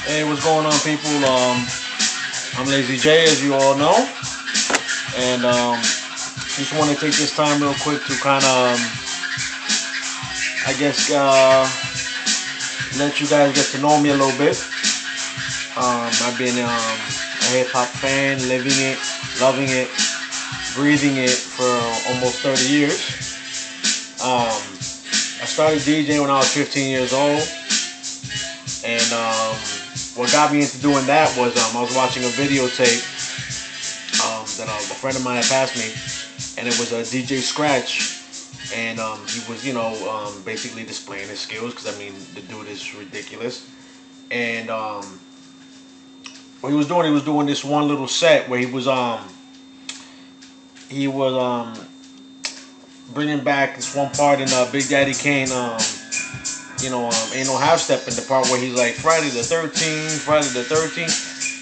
Hey, what's going on, people? I'm Lazy J, as you all know, and just want to take this time real quick to kind of, I guess, let you guys get to know me a little bit. I've been a hip hop fan, living it, loving it, breathing it for almost 30 years. I started DJing when I was 15 years old, and what got me into doing that was I was watching a videotape that a friend of mine had passed me, and it was a DJ Scratch, and he was, basically displaying his skills, because I mean the dude is ridiculous. And what he was doing this one little set where he was bringing back this one part in Big Daddy Kane, Ain't No Half Step, in the part where he's like Friday the 13th.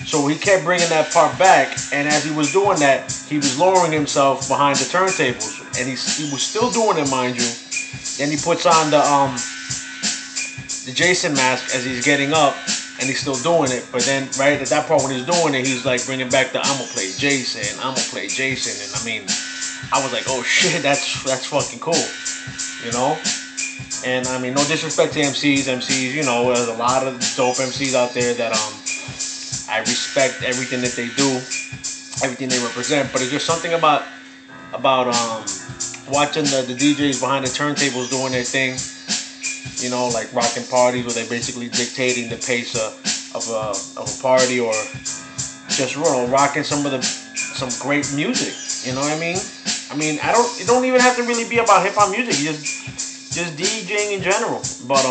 So he kept bringing that part back, and as he was doing that, he was lowering himself behind the turntables, and he was still doing it, mind you. Then he puts on the Jason mask as he's getting up, and he's still doing it. But then right at that part when he's doing it, he's like bringing back the I'ma play Jason, and I mean, I was like, oh shit, that's fucking cool, you know. And I mean, no disrespect to MCs, there's a lot of dope MCs out there that I respect everything that they do, everything they represent. But it's just something about watching the DJs behind the turntables doing their thing, like rocking parties where they're basically dictating the pace of a party, or just rocking some great music. You know what I mean? It don't even have to really be about hip hop music. Just DJing in general. But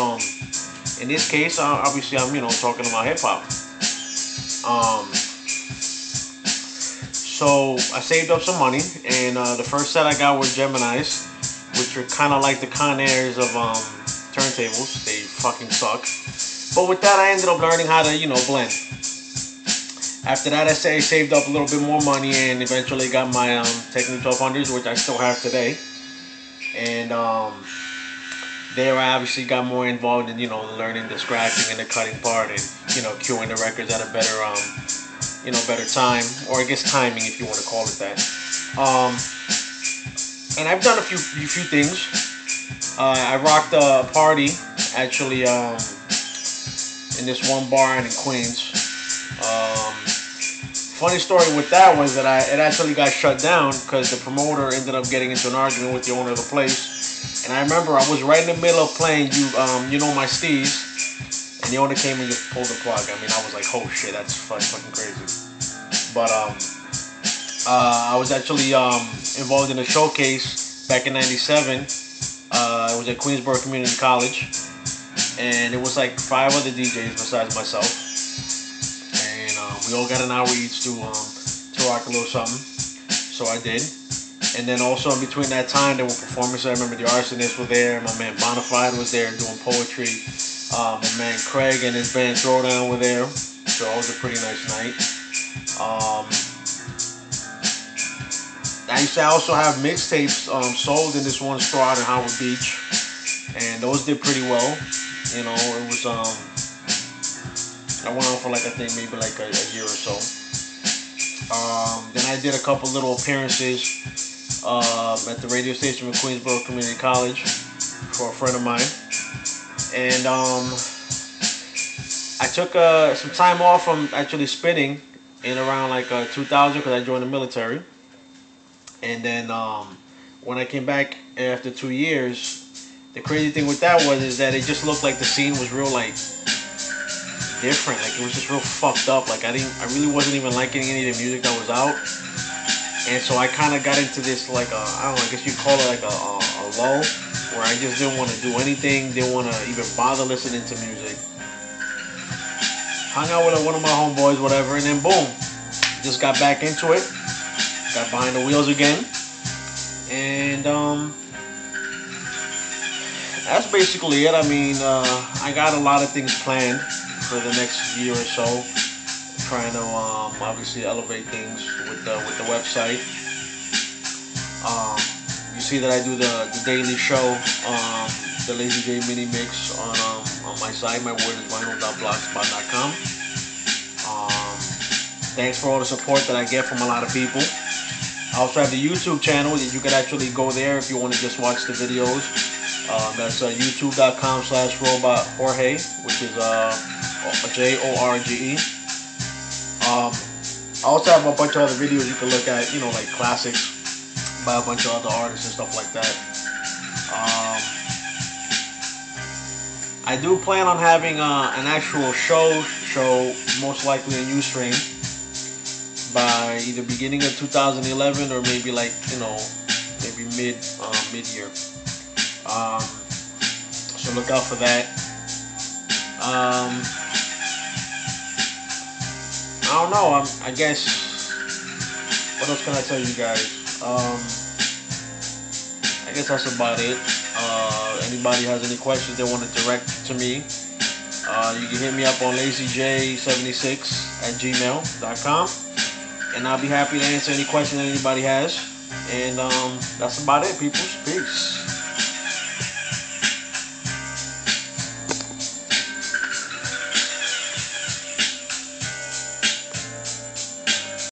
in this case, obviously I'm talking about hip hop. So I saved up some money, and the first set I got were Geminis, which are kind of like the Conairs of turntables. They fucking suck. But with that, I ended up learning how to blend. After that, I saved up a little bit more money, and eventually got my Technic 1200s, which I still have today. And there I obviously got more involved in learning the scratching and the cutting part, and cueing the records at a better better time, or I guess timing, if you want to call it that. And I've done a few things. I rocked a party actually in this one bar in Queens. Funny story with that was that it actually got shut down because the promoter ended up getting into an argument with the owner of the place. And I remember I was right in the middle of playing my steez, and the owner came and just pulled the plug. I mean, I was like, oh shit, that's fucking crazy. But I was actually involved in a showcase back in '97. It was at Queensborough Community College, and it was like 5 other DJs besides myself, and we all got an hour each to rock a little something. So I did. And then also in between that time, there were performances. I remember the Arsonists were there. My man Bonafide was there doing poetry. My man Craig and his band Throwdown were there. So it was a pretty nice night. I used to also have mixtapes sold in this one store out in Howard Beach, and those did pretty well. It was I went on for I think maybe a year or so. Then I did a couple little appearances at the radio station with Queensborough Community College for a friend of mine, and I took some time off from actually spinning in around 2000, because I joined the military. And then when I came back after 2 years, the crazy thing with that is that it just looked like the scene was real different. It was just real fucked up. I really wasn't even liking any of the music that was out. And so I kind of got into this I guess you'd call it a lull, where I just didn't want to do anything, didn't want to even bother listening to music. Hung out with one of my homeboys, whatever, and then boom, just got back into it, got behind the wheels again, and that's basically it. I mean, I got a lot of things planned for the next year or so. Trying to obviously elevate things with the website. You see that I do the daily show, the Lazy J mini mix on my site. My word is vinyl.blogspot.com. Thanks for all the support that I get from a lot of people. I also have the YouTube channel that you can actually go there if you want to just watch the videos. That's youtube.com/robothorge, which is JORGE. I also have a bunch of other videos you can look at, you know, like classics by a bunch of other artists and stuff like that. I do plan on having an actual show, most likely on Ustream, by either beginning of 2011 or maybe like, you know, maybe mid-year. So look out for that. I don't know. I guess, what else can I tell you guys? I guess that's about it. Anybody has any questions they want to direct to me, you can hit me up on lazyj76@gmail.com, and I'll be happy to answer any question that anybody has. And that's about it, people. Peace.